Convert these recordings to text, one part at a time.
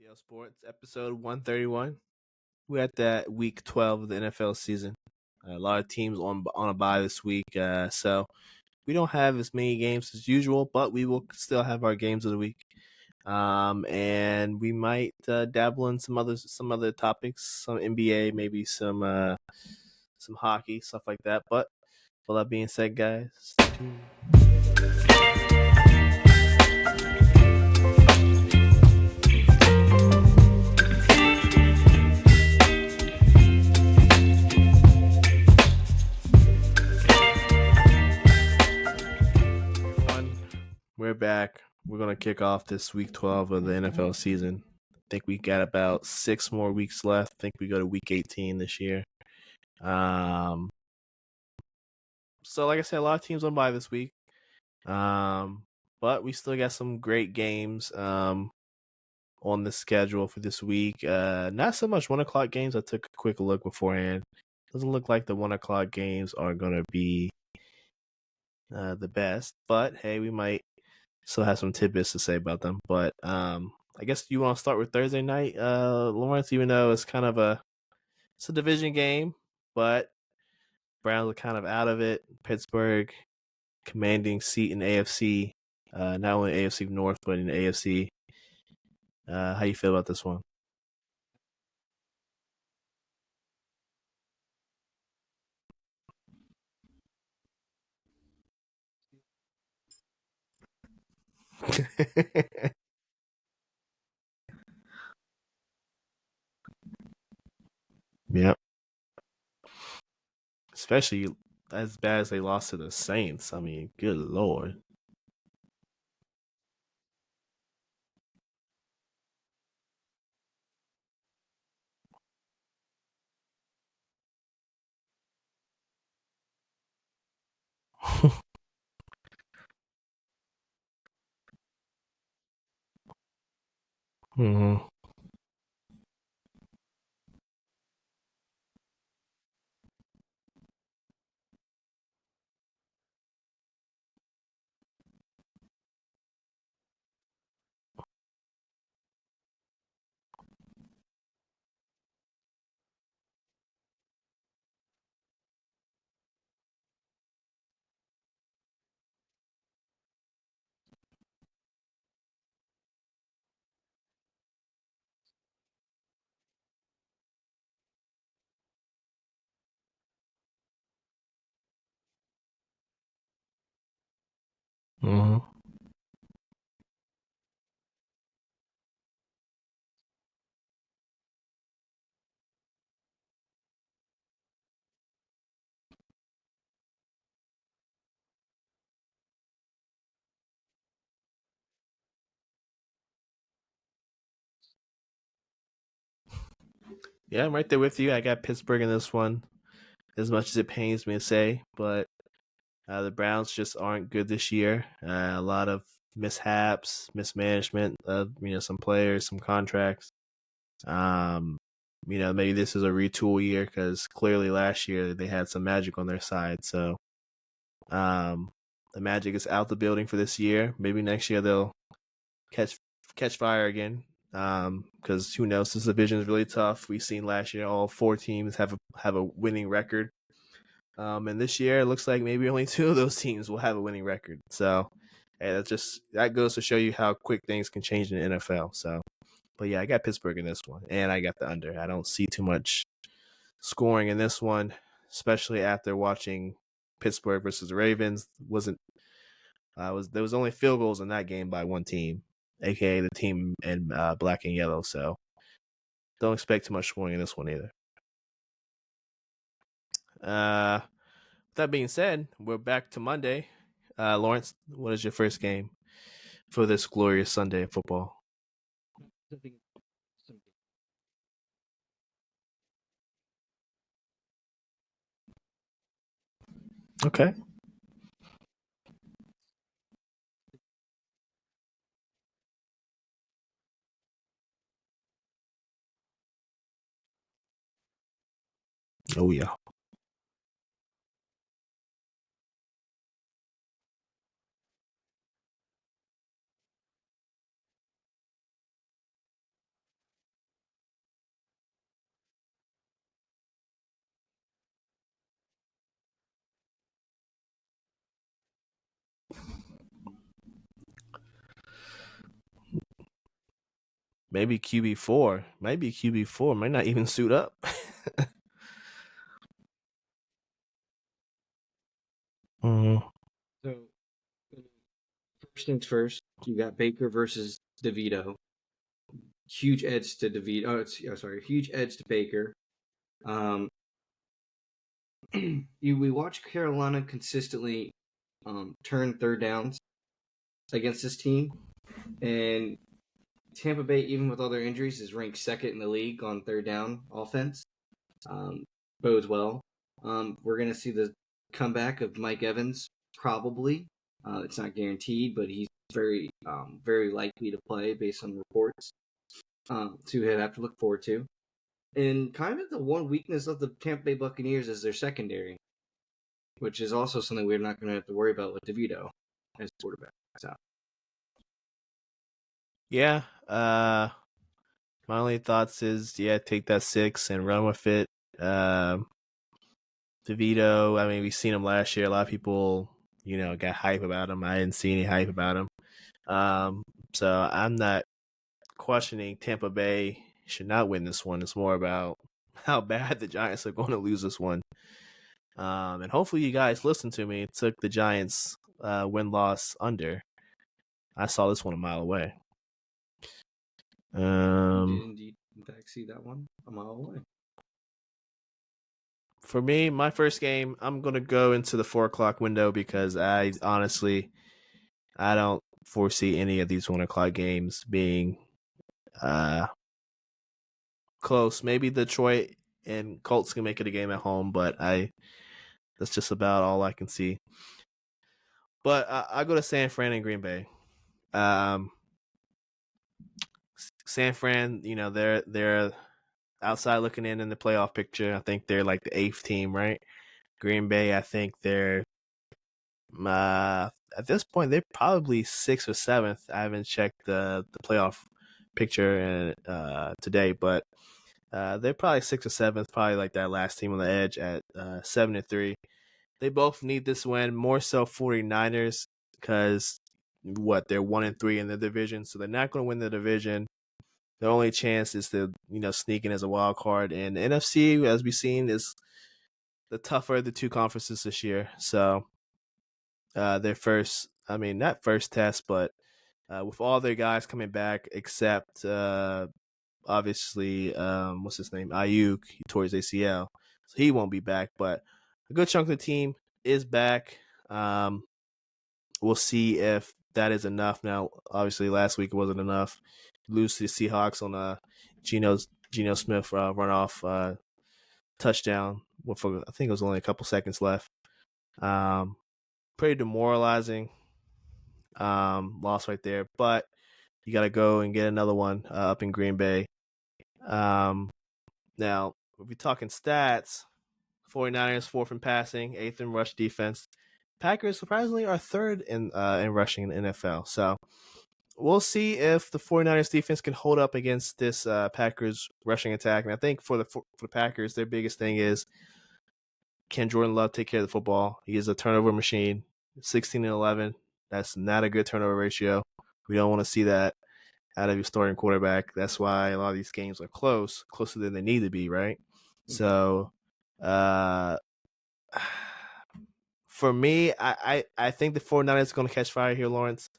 Yo Sports, episode 131. We're at that week 12 of the NFL season. A lot of teams on a bye this week, so we don't have as many games as usual, but we will still have our games of the week. And we might dabble in some other topics, some NBA, maybe some hockey, stuff like that. But with that being said, guys, stay tuned. Everyone, we're back. We're gonna kick off this week 12 of the NFL season. I think we got about 6 more weeks left. I think we go to week 18 this year. Um, so like I said, a lot of teams on bye this week. But we still got some great games on the schedule for this week. Not so much 1 o'clock games. I took a quick look beforehand. Doesn't look like the 1 o'clock games are gonna be the best, but hey, we might still have some tidbits to say about them. But I guess you want to start with Thursday night, Lawrence. Even though it's a division game, but Browns are kind of out of it. Pittsburgh commanding seat in AFC, not only AFC North but in AFC. How you feel about this one? Yep. Especially as bad as they lost to the Saints. I mean, good lord. hmm hmm Yeah, I'm right there with you. I got Pittsburgh in this one, as much as it pains me to say, but the Browns just aren't good this year. A lot of mishaps, mismanagement of some players, some contracts. Um, maybe this is a retool year because clearly last year they had some magic on their side. So um, the magic is out the building for this year. Maybe next year they'll catch catch fire again. Because who knows? This division is really tough. We've seen last year all 4 teams have a winning record. And this year it looks like maybe only 2 of those teams will have a winning record. So, hey, that goes to show you how quick things can change in the NFL. So, but yeah, I got Pittsburgh in this one, and I got the under. I don't see too much scoring in this one, especially after watching Pittsburgh versus the Ravens. Wasn't was There was only field goals in that game by one team, aka the team in black and yellow. So, don't expect too much scoring in this one either. Uh, that being said, we're back to Monday. Lawrence, what is your first game for this glorious Sunday of football? Okay. Oh yeah. maybe QB4. Might be QB4. Might not even suit up. Mhm. So first things first, you got Baker versus DeVito. Huge edge to DeVito. Sorry, huge edge to Baker. Um, we watch Carolina consistently turn third downs against this team, and Tampa Bay, even with all their injuries, is ranked second in the league on third down offense. Um, Bodes well. We're gonna see the comeback of Mike Evans probably. It's not guaranteed, but he's very likely to play based on reports. So we have to look forward to. And kind of the one weakness of the Tampa Bay Buccaneers is their secondary, which is also something we're not going to have to worry about with DeVito as quarterback. So. Yeah. My only thoughts is take that 6 and run with it. DeVito, I mean, we've seen him last year. A lot of people, got hype about him. I didn't see any hype about him. So I'm not questioning Tampa Bay should not win this one. It's more about how bad the Giants are going to lose this one. And hopefully you guys listened to me. It took the Giants win-loss under. I saw this one a mile away. You did indeed, in fact, see that one a mile away. For me, my first game, I'm going to go into the 4 o'clock window because I don't foresee any of these 1 o'clock games being close. Maybe Detroit and Colts can make it a game at home, but that's just about all I can see. But I go to San Fran and Green Bay. San Fran, they're outside looking in the playoff picture. I think they're like the 8th team, right? Green Bay, I think they're at this point they're probably 6th or 7th. I haven't checked the playoff picture today, but they're probably 6th or 7th, probably like that last team on the edge at 7-3. They both need this win, more so 49ers, because they're 1-3 in the division, so they're not going to win the division. Their only chance is to sneak in as a wild card, and the NFC, as we've seen, is the tougher of the two conferences this year. So their first, I mean, not first test, but with all their guys coming back except obviously what's his name, Ayuk, he tore his ACL, so he won't be back. But a good chunk of the team is back. We'll see if that is enough. Now, obviously, last week it wasn't enough. Lose to the Seahawks on a Geno Smith runoff touchdown. I think it was only a couple seconds left. Pretty demoralizing loss right there. But you got to go and get another one up in Green Bay. Now, if we're talking stats, 49ers 4th in passing, 8th in rush defense. Packers surprisingly are 3rd in rushing in the NFL. So we'll see if the 49ers defense can hold up against this Packers rushing attack. And I think for the Packers, their biggest thing is, can Jordan Love take care of the football? He is a turnover machine, 16-11. That's not a good turnover ratio. We don't want to see that out of your starting quarterback. That's why a lot of these games are closer than they need to be, right? Mm-hmm. So, for me, I think the 49ers are going to catch fire here, Lawrence.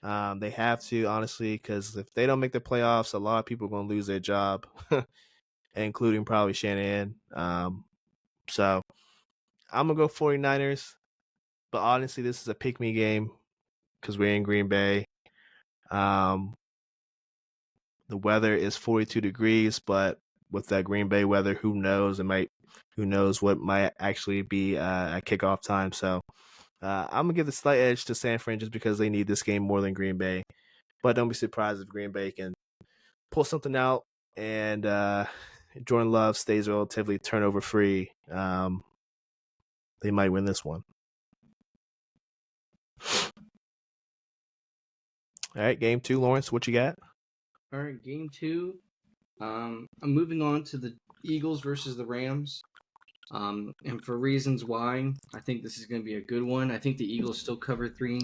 They have to, honestly, because if they don't make the playoffs, a lot of people are going to lose their job, including probably Shanahan. So I'm going to go 49ers. But honestly, this is a pick-me game because we're in Green Bay. The weather is 42 degrees, but with that Green Bay weather, who knows? Who knows what might actually be at kickoff time. So I'm gonna give the slight edge to San Fran just because they need this game more than Green Bay. But don't be surprised if Green Bay can pull something out and Jordan Love stays relatively turnover free. They might win this one. All right, game 2, Lawrence, what you got? All right, game 2. I'm moving on to the Eagles versus the Rams. And for reasons why, I think this is going to be a good one. I think the Eagles still cover 3.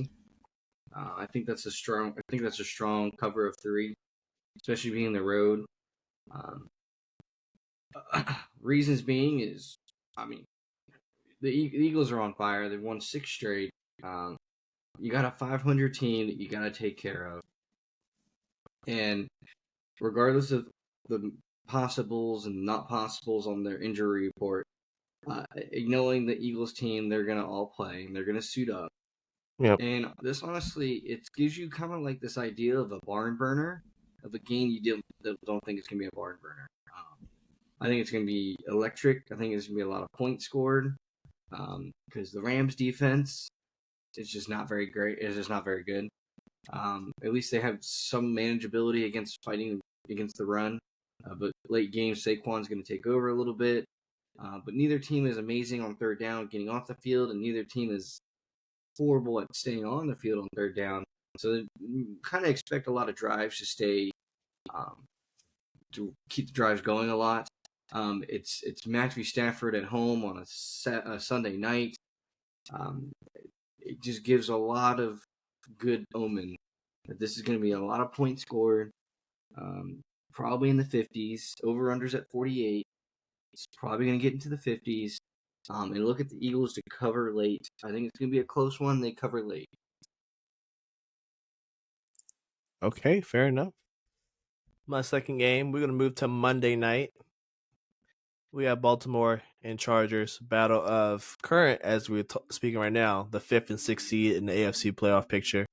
I think that's a strong cover of 3. especially being the road. Um, reasons being is, I mean, the Eagles are on fire. They've won 6 straight. Um, you got a 500 team that you got to take care of, and regardless of the possibles and not possibles on their injury report, knowing the Eagles team, they're gonna all play and they're gonna suit up. Yep. And this honestly, it gives you kind of like this idea of a barn burner of a game you don't think it's gonna be a barn burner. I think it's gonna be electric. I think it's gonna be a lot of points scored because the Rams defense is just not very great. It's just not very good. At least they have some manageability against fighting against the run. But late game, Saquon's going to take over a little bit. But neither team is amazing on third down, getting off the field, and neither team is horrible at staying on the field on third down. So you kind of expect a lot of drives to stay, to keep the drives going a lot. It's Matthew Stafford at home on a Sunday night. It just gives a lot of good omen that this is going to be a lot of points scored, probably in the 50s. Over-unders at 48. It's probably going to get into the 50s. And look at the Eagles to cover late. I think it's going to be a close one. They cover late. Okay, fair enough. My second game, we're going to move to Monday night. We have Baltimore and Chargers battle of current, as we're speaking right now, the 5th and 6th seed in the AFC playoff picture.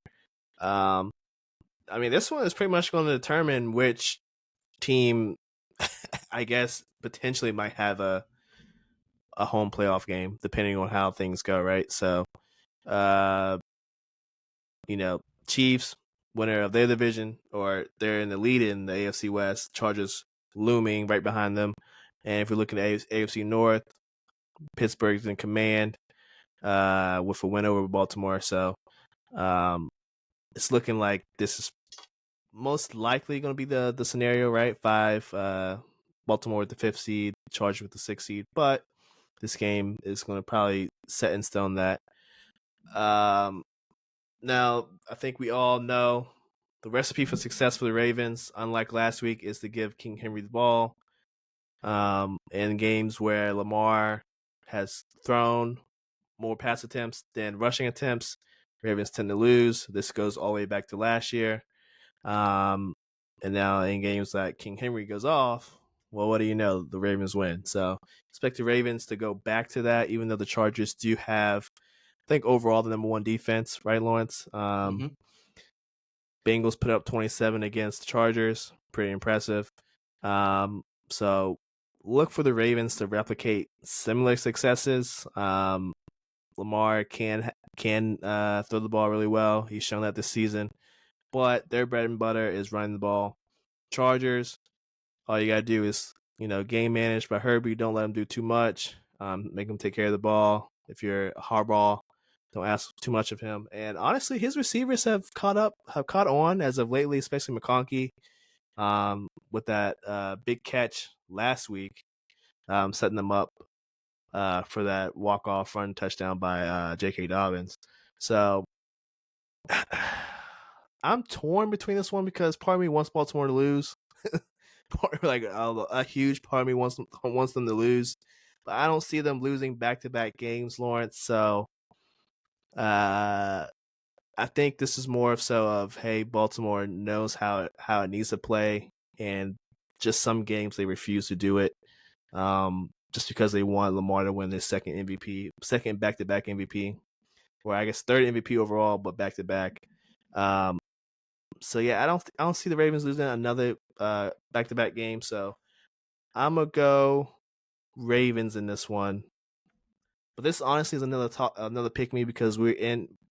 I mean, this one is pretty much going to determine which team, I guess, potentially might have a home playoff game, depending on how things go, right? So, uh, Chiefs, winner of their division, or they're in the lead in the AFC West, Chargers looming right behind them. And if we're looking at AFC North, Pittsburgh's in command with a win over Baltimore. So it's looking like this is most likely going to be the scenario, right? 5, Baltimore with the 5th seed, Chargers with the 6th seed. But this game is going to probably set in stone that. Now, I think we all know the recipe for success for the Ravens, unlike last week, is to give King Henry the ball. In games where Lamar has thrown more pass attempts than rushing attempts, Ravens tend to lose. This goes all the way back to last year. And now in games that King Henry goes off, well, what do you know? The Ravens win. So expect the Ravens to go back to that, even though the Chargers do have, I think, overall the number one defense, right, Lawrence? Bengals put up 27 against the Chargers. Pretty impressive. So look for the Ravens to replicate similar successes. Lamar can throw the ball really well. He's shown that this season. But their bread and butter is running the ball. Chargers, all you got to do is, game managed by Herbie. Don't let him do too much. Make him take care of the ball. If you're a Harbaugh, don't ask too much of him. And honestly, his receivers have caught on as of lately, especially McConkey, with that big catch last week, setting them up for that walk-off run touchdown by J.K. Dobbins. So I'm torn between this one because part of me wants Baltimore to lose. A huge part of me wants them to lose. But I don't see them losing back-to-back games, Lawrence. So I think this is more of hey, Baltimore knows how it needs to play, and just some games they refuse to do it. Just because they want Lamar to win their second back-to-back MVP, or I guess third MVP overall, but back-to-back. So yeah, I don't see the Ravens losing another back-to-back game. So I'm gonna go Ravens in this one. But this honestly is another pick me because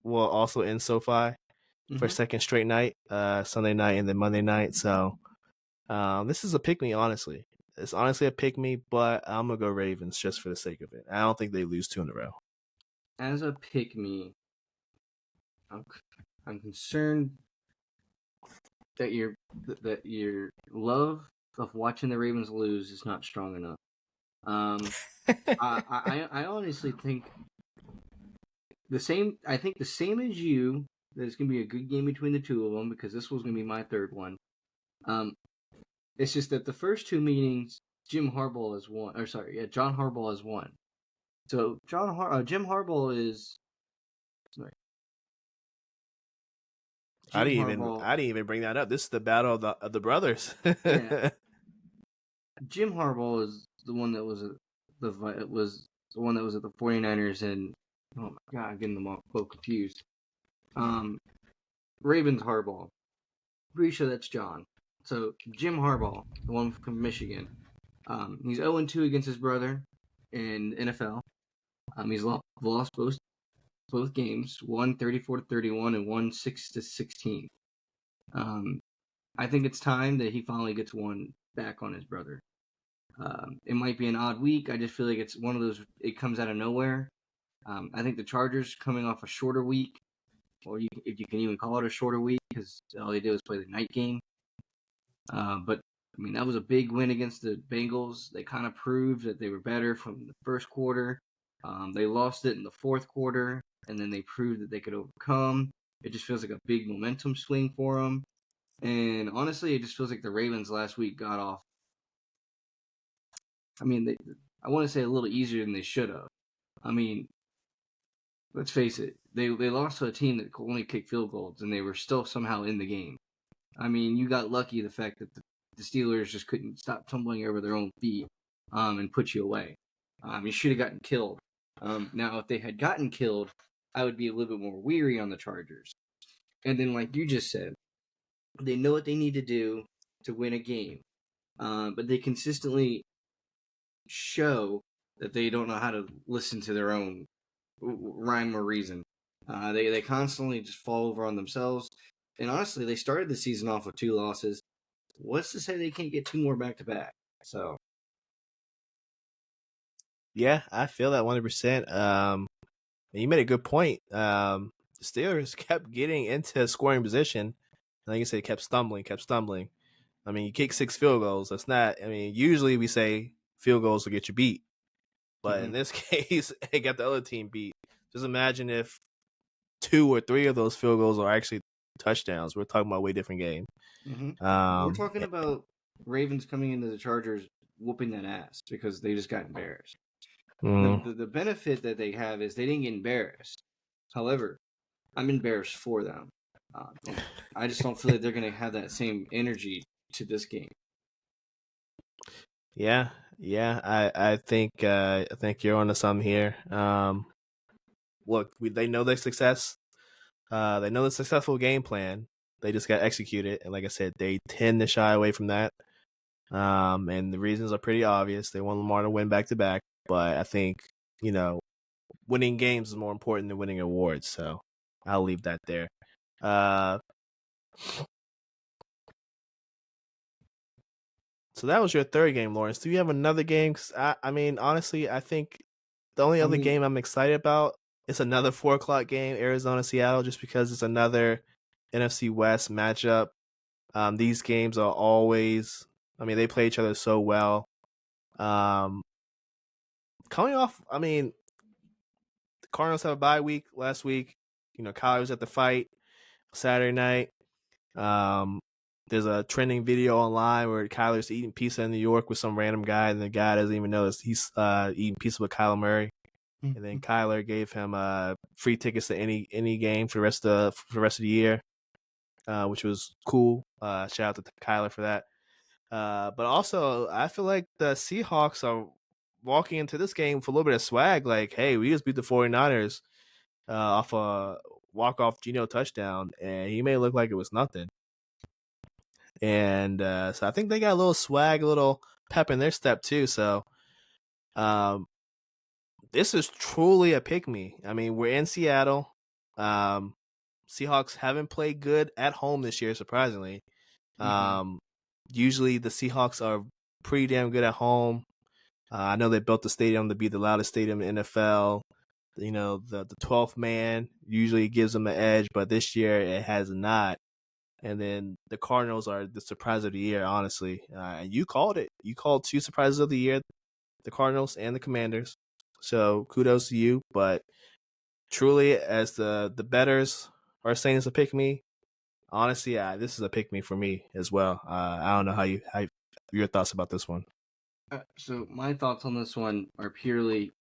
also in SoFi for a second straight night, Sunday night and then Monday night. So this is a pick me, honestly. It's honestly a pick me, but I'm gonna go Ravens just for the sake of it. I don't think they lose 2 in a row. As a pick me, I'm concerned that your love of watching the Ravens lose is not strong enough. I honestly think the same. I think the same as you. That it's gonna be a good game between the two of them because this was gonna be my third one. It's just that the first two meetings, John Harbaugh has won. So Jim Harbaugh is sorry, Jim Harbaugh. I didn't even bring that up. This is the battle of the brothers. Yeah, Jim Harbaugh is the one that was the one that was at the 49ers, and oh my god, I'm getting them all so confused. Ravens Harbaugh. Pretty sure that's John. So Jim Harbaugh, the one from Michigan. He's 0-2 against his brother in NFL. He's lost both games, won 34-31 and won 6-16. I think it's time that he finally gets one back on his brother. It might be an odd week. I just feel like it's one of those. It comes out of nowhere. I think the Chargers coming off a shorter week, or if you can even call it a shorter week, because all they did was play the night game. But I mean, that was a big win against the Bengals. They kind of proved that they were better from the first quarter. They lost it in the fourth quarter, and then they proved that they could overcome. It just feels like a big momentum swing for them. And honestly, it just feels like the Ravens last week got off. I mean, I want to say a little easier than they should have. I mean, let's face it, they lost to a team that could only kick field goals, and they were still somehow in the game. I mean, you got lucky the fact that the Steelers just couldn't stop tumbling over their own feet and put you away. You should have gotten killed. Now, if they had gotten killed, I would be a little bit more weary on the Chargers. And then, like you just said, they know what they need to do to win a game, but they consistently show that they don't know how to listen to their own rhyme or reason. They constantly just fall over on themselves. And honestly, they started the season off with 2 losses. What's to say they can't get 2 more back to back? So Yeah, I feel that 100%. You made a good point. The Steelers kept getting into scoring position. Like you said, kept stumbling. I mean, you kick 6 field goals. That's not. I mean, usually we say field goals will get you beat, but in this case, it got the other team beat. Just imagine if 2 or 3 of those field goals are actually touchdowns. We're talking about a way different game. We're talking about Ravens coming into the Chargers whooping that ass because they just got embarrassed. The benefit that they have is they didn't get embarrassed. However, I'm embarrassed for them. And I just don't feel like they're going to have that same energy to this game. Yeah. I think you're onto something here. Look, they know their success. They know the successful game plan. They just got to execute it, and like I said, they tend to shy away from that. And the reasons are pretty obvious. They want Lamar to win back to back, but I think winning games is more important than winning awards. So I'll leave that there. So that was your third game, Lawrence. Do you have another game? 'Cause I mean, honestly, I think the only other game I'm excited about is another 4 o'clock game, Arizona Seattle, just because it's another NFC West matchup. These games are always, I mean, they play each other so well. Coming off, I mean, the Cardinals have a bye week last week. Kyler was at the fight Saturday night. There's a trending video online where Kyler's eating pizza in New York with some random guy, and the guy doesn't even know he's eating pizza with Kyler Murray. And then Kyler gave him free tickets to any game for the rest of the year, which was cool. Shout out to Kyler for that. But also, I feel like the Seahawks are walking into this game with a little bit of swag. Like, hey, we just beat the 49ers off a walk-off Geno touchdown, and he made it look like it was nothing. And so I think they got a little swag, a little pep in their step too. So this is truly a pick-me. I mean, we're in Seattle. Seahawks haven't played good at home this year, surprisingly. Usually the Seahawks are pretty damn good at home. I know they built the stadium to be the loudest stadium in the NFL. The 12th man usually gives them an edge, but this year it has not. And then the Cardinals are the surprise of the year, honestly. And you called it. You called 2 surprises of the year, the Cardinals and the Commanders. So kudos to you. But truly, as the bettors are saying it's a pick me, honestly, this is a pick me for me as well. I don't know how your thoughts about this one. So my thoughts on this one are purely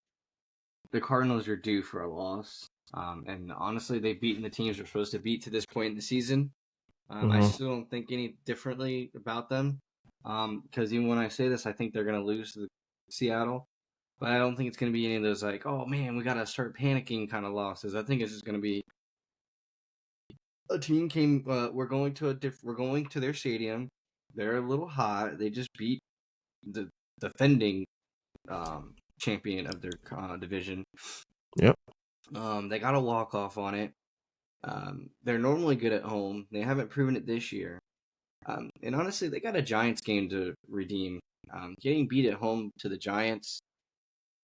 the Cardinals are due for a loss. And honestly, they've beaten the teams they're supposed to beat to this point in the season. I Mm-hmm. still don't think any differently about them. Because even when I say this, I think they're going to lose to Seattle. But I don't think it's going to be any of those like, oh man, we got to start panicking kind of losses. I think it's just going to be a team came. We're going to we're going to their stadium. They're a little hot. They just beat the defending champion of their division. Yep. They got a walk off on it. They're normally good at home. They haven't proven it this year. And honestly, they got a Giants game to redeem. Getting beat at home to the Giants,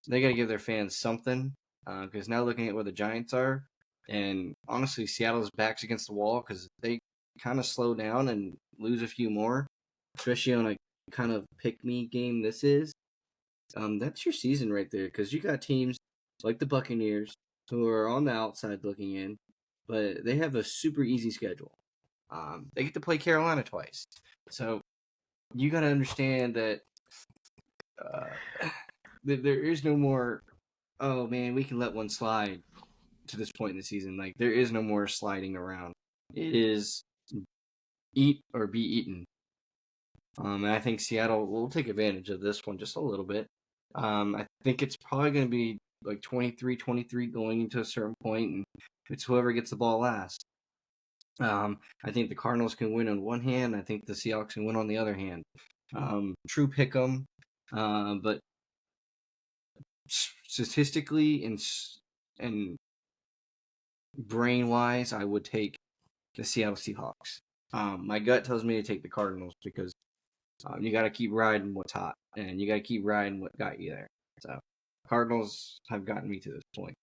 they got to give their fans something. Because now looking at where the Giants are, and honestly, Seattle's backs against the wall because they kind of slow down and lose a few more, especially on a kind of pick me game this is. That's your season right there because you got teams like the Buccaneers who are on the outside looking in, but they have a super easy schedule. They get to play Carolina twice, so you got to understand that uh, there is no more. Oh man, we can let one slide to this point in the season. Like there is no more sliding around. It is eat or be eaten. And I think Seattle will take advantage of this one just a little bit. I think it's probably going to be like 23-23 going into a certain point, and it's whoever gets the ball last. I think the Cardinals can win on one hand. I think the Seahawks can win on the other hand. True pick 'em, but statistically and brain wise, I would take the Seattle Seahawks. My gut tells me to take the Cardinals because you got to keep riding what's hot, and you got to keep riding what got you there. So, Cardinals have gotten me to this point.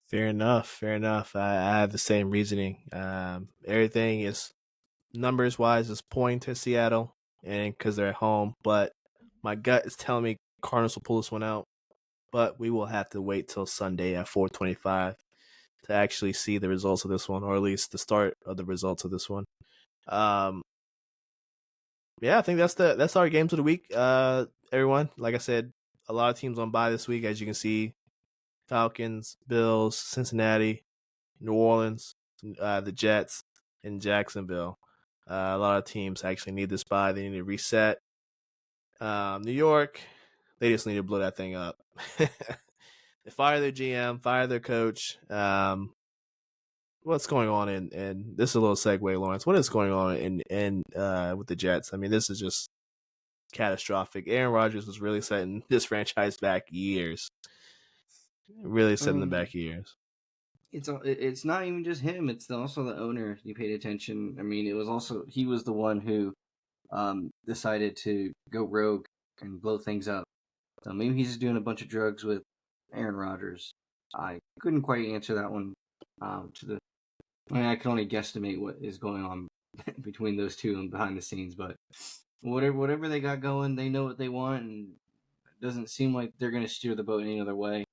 Fair enough. Fair enough. I have the same reasoning. Everything is numbers wise is pointing to Seattle, and because they're at home. But my gut is telling me Cardinals will pull this one out. But we will have to wait till Sunday at 4:25 to actually see the results of this one, or at least the start of the results of this one. Um, yeah, I think that's our games of the week. Everyone, like I said, a lot of teams on bye this week, as you can see: Falcons, Bills, Cincinnati, New Orleans, the Jets, and Jacksonville. A lot of teams actually need this bye. They need to reset. New York, they just need to blow that thing up. They fire their GM, fire their coach. What's going on in this is a little segue, Lawrence. What is going on in with the Jets? I mean, this is just catastrophic. Aaron Rodgers was really setting this franchise back years. Really setting them back years. It's not even just him; it's also the owner. If you paid attention, I mean, it was also he was the one who decided to go rogue and blow things up. So maybe he's just doing a bunch of drugs with Aaron Rodgers. I couldn't quite answer that one. To the, I mean, I can only guesstimate what is going on between those two and behind the scenes. But whatever they got going, they know what they want, and it doesn't seem like they're going to steer the boat any other way.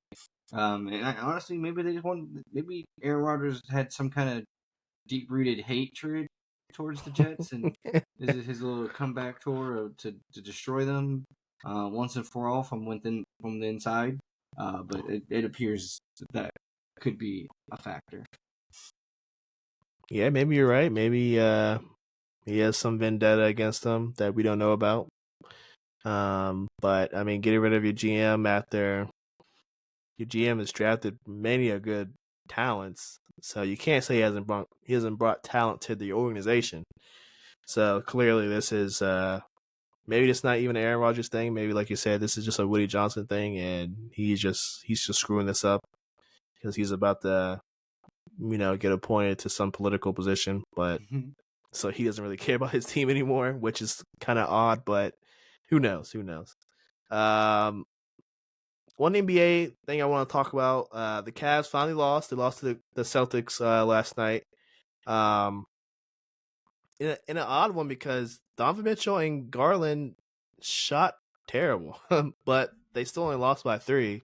And honestly, maybe they just want. Maybe Aaron Rodgers had some kind of deep-rooted hatred towards the Jets, and this is his little comeback tour to destroy them once and for all from the inside. But it appears that could be a factor. Yeah, maybe you're right. Maybe he has some vendetta against them that we don't know about. But I mean, getting rid of your GM after your GM has drafted many a good talents, so you can't say he hasn't brought talent to the organization. So clearly, this is maybe it's not even an Aaron Rodgers thing. Maybe, like you said, this is just a Woody Johnson thing, and he's just screwing this up because he's about to get appointed to some political position, but so he doesn't really care about his team anymore, which is kind of odd. But who knows? Who knows? One NBA thing I want to talk about: the Cavs finally lost. They lost to the Celtics last night. In an odd one because Donovan Mitchell and Garland shot terrible, but they still only lost by 3.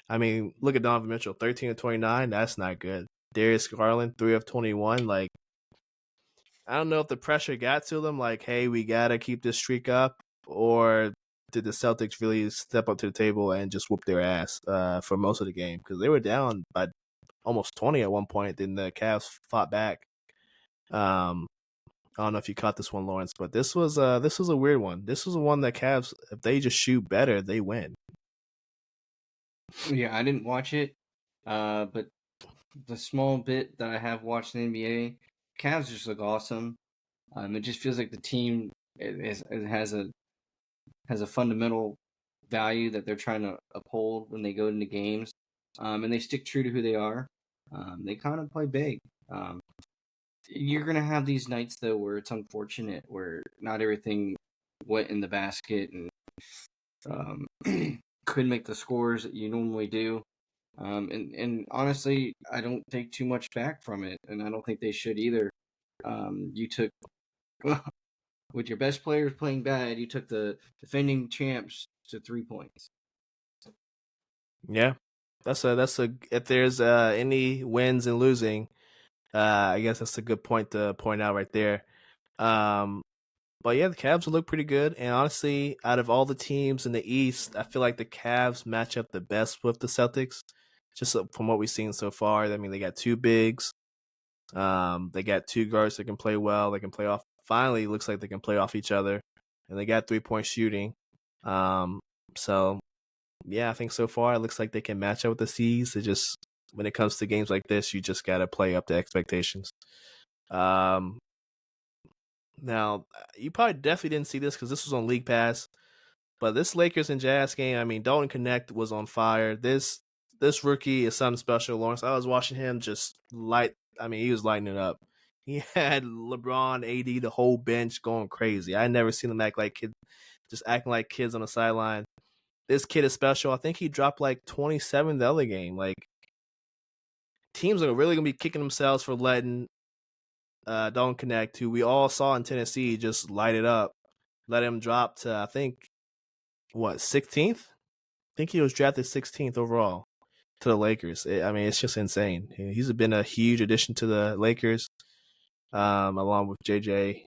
I mean, look at Donovan Mitchell, 13 to 29. That's not good. Darius Garland, 3 of 21. Like, I don't know if the pressure got to them, like, hey, we gotta keep this streak up, or did the Celtics really step up to the table and just whoop their ass for most of the game? Because they were down by almost 20 at one point. Then the Cavs fought back. Um, I don't know if you caught this one, Lawrence, but this was a weird one. This was one that Cavs, if they just shoot better, they win. Yeah, I didn't watch it, but the small bit that I have watched in the NBA, Cavs just look awesome. It just feels like the team it has a fundamental value that they're trying to uphold when they go into games, and they stick true to who they are. They kind of play big. Um, you're gonna have these nights though where it's unfortunate, where not everything went in the basket and um, couldn't make the scores that you normally do. And honestly, I don't take too much back from it, and I don't think they should either. You took with your best players playing bad, you took the defending champs to 3 points. Yeah, that's a if there's any wins and losing, I guess that's a good point to point out right there. Um, but yeah, the Cavs look pretty good, and honestly, out of all the teams in the East, I feel like the Cavs match up the best with the Celtics. Just from what we've seen so far, I mean, they got two bigs. They got two guards that can play well. They can play off. Finally, looks like they can play off each other, and they got 3-point shooting. Um, so yeah, I think so far it looks like they can match up with the C's. It just when it comes to games like this, you just got to play up to expectations. Um, Now you probably definitely didn't see this because this was on League Pass, but this Lakers and Jazz game, I mean, Dalton Connect was on fire. This rookie is something special, Lawrence. I was watching him just light. I mean, he was lighting it up. He had LeBron, AD, the whole bench going crazy. I never seen them act like kids, just acting like kids on the sideline. This kid is special. I think he dropped like 27 the other game. Like teams are really gonna be kicking themselves for letting Dalton Connect, who we all saw in Tennessee, just light it up. Let him drop to I think what 16th. I think he was drafted 16th overall to the Lakers. I mean, it's just insane. He's been a huge addition to the Lakers, along with JJ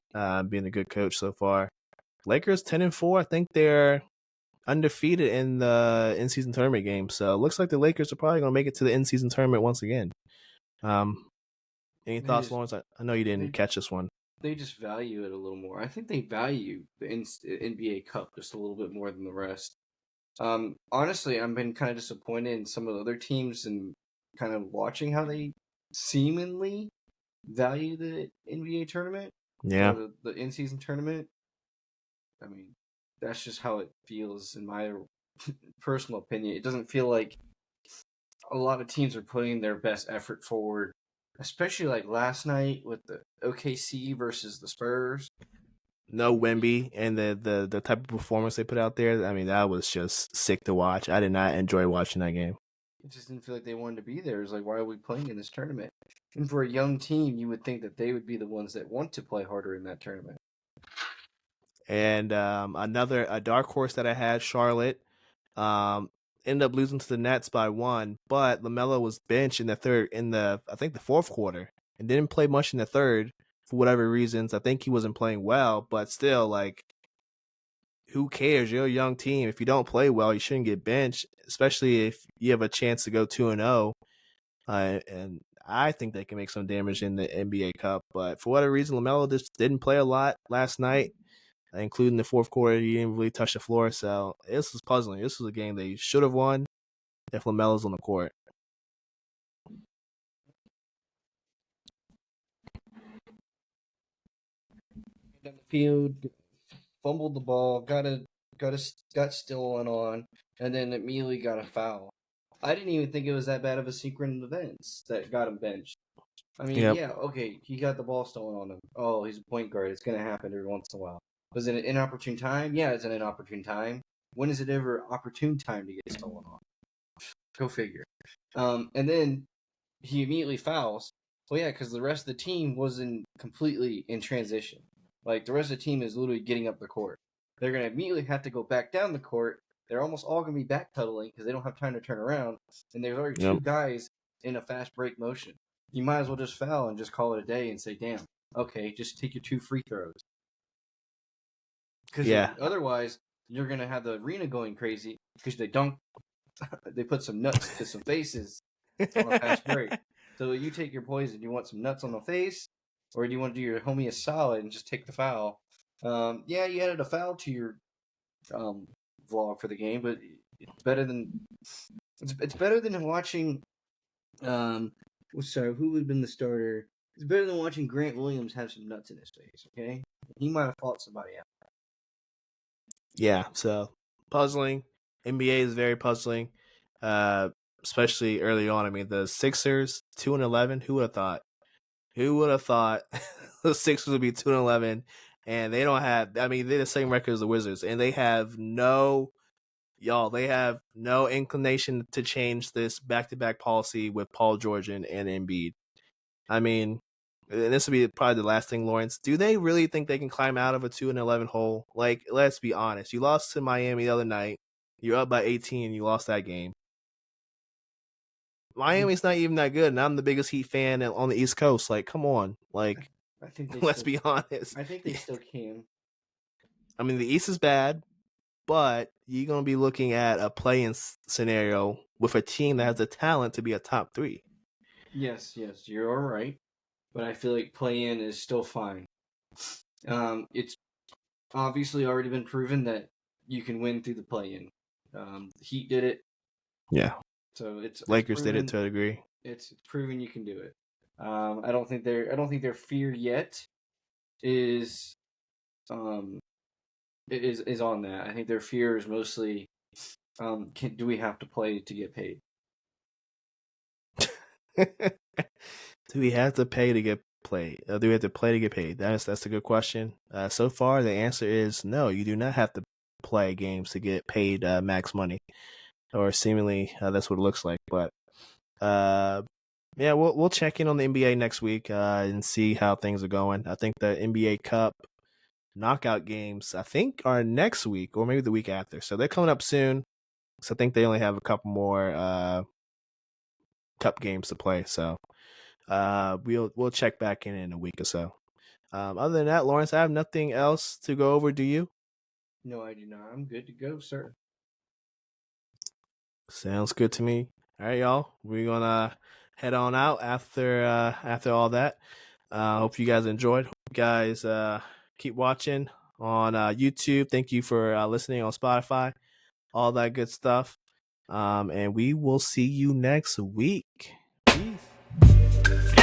being a good coach so far. Lakers 10-4. I think they're undefeated in the in-season tournament game. So it looks like the Lakers are probably going to make it to the in-season tournament once again. Um, any They thoughts, just Lawrence? I know you didn't they catch this one. they just value it a little more. I think they value the NBA Cup just a little bit more than the rest. Honestly, I've been kind of disappointed in some of the other teams and kind of watching how they seemingly value the NBA tournament Yeah. or the in-season tournament. I mean, that's just how it feels in my personal opinion. It doesn't feel like a lot of teams are putting their best effort forward, especially like last night with the OKC versus the Spurs. No Wemby and the type of performance they put out there. I mean, that was just sick to watch. I did not enjoy watching that game. It just didn't feel like they wanted to be there. It's like, why are we playing in this tournament? And for a young team, you would think that they would be the ones that want to play harder in that tournament. And another a dark horse that I had, Charlotte, ended up losing to the Nets by one. But Lamelo was benched in the I think the fourth quarter, and didn't play much in the third for whatever reasons. I think he wasn't playing well, but still, like, who cares? You're a young team. If you don't play well, you shouldn't get benched, especially if you have a chance to go 2-0. And I think they can make some damage in the NBA Cup. But for whatever reason, LaMelo just didn't play a lot last night, including the fourth quarter. He didn't really touch the floor. So this was puzzling. This was a game they should have won if LaMelo's on the court. Down the field, fumbled the ball, got stolen on, and then immediately got a foul. I didn't even think it was that bad of a sequence of events that got him benched. I mean, Yep. yeah, okay, he got the ball stolen on him. Oh, he's a point guard. It's gonna happen every once in a while. Was it an inopportune time? Yeah, it's an inopportune time. When is it ever opportune time to get stolen on? Go figure. And then he immediately fouls. Well, yeah, because the rest of the team wasn't completely in transition. Like the rest of the team is literally getting up the court. They're gonna immediately have to go back down the court. They're almost all gonna be backpedaling because they don't have time to turn around. And there's already Yep. two guys in a fast break motion. You might as well just foul and just call it a day and say, "Damn, okay, just take your 2 free throws." Because Yeah, otherwise, you're gonna have the arena going crazy because they put some nuts to some faces on a fast break. So you take your poison. You want some nuts on the face, or do you want to do your homie a solid and just take the foul? Yeah, you added a foul to your um, vlog for the game, but it's better than it's better than watching. Sorry, who would have been the starter? It's better than watching Grant Williams have some nuts in his face. Okay, he might have fought somebody out. yeah. So puzzling. NBA is very puzzling, especially early on. I mean, the Sixers 2-11. Who would have thought? Who would have thought the Sixers would be 2-11? And they don't have. I mean, they're the same record as the Wizards, and they have no. Y'all, they have no inclination to change this back-to-back policy with Paul George and Embiid. I mean, and this will be probably the last thing, Lawrence. Do they really think they can climb out of a 2-11 hole? Like, let's be honest. You lost to Miami the other night. You're up by 18 and you lost that game. Miami's not even that good, and I'm the biggest Heat fan on the East Coast. Like, come on. Like, I think they let's still. be honest. I think they still can. I mean, the East is bad, but you're going to be looking at a play-in scenario with a team that has the talent to be a top 3. Yes, you're all right, but I feel like play-in is still fine. It's obviously already been proven that you can win through the play-in. The Heat did it, Yeah. so it's Lakers proven, did it to a degree. It's proven you can do it. I don't think their fear yet is is on that. I think their fear is mostly do we have to play to get paid? Do we have to pay to get played? Do we have to play to get paid? That's a good question. So far, the answer is no. You do not have to play games to get paid max money, or seemingly that's what it looks like. But yeah, we'll check in on the NBA next week and see how things are going. I think the NBA Cup knockout games are next week or maybe the week after, so they're coming up soon. So I think they only have a couple more cup games to play. So we'll check back in a week or so. Other than that, Lawrence, I have nothing else to go over. Do you? No, I do not. I'm good to go, sir. Sounds good to me. All right, y'all. We're gonna head on out after all that. Hope you guys enjoyed. Hope you guys keep watching on YouTube. Thank you for listening on Spotify. All that good stuff. And we will see you next week. Peace.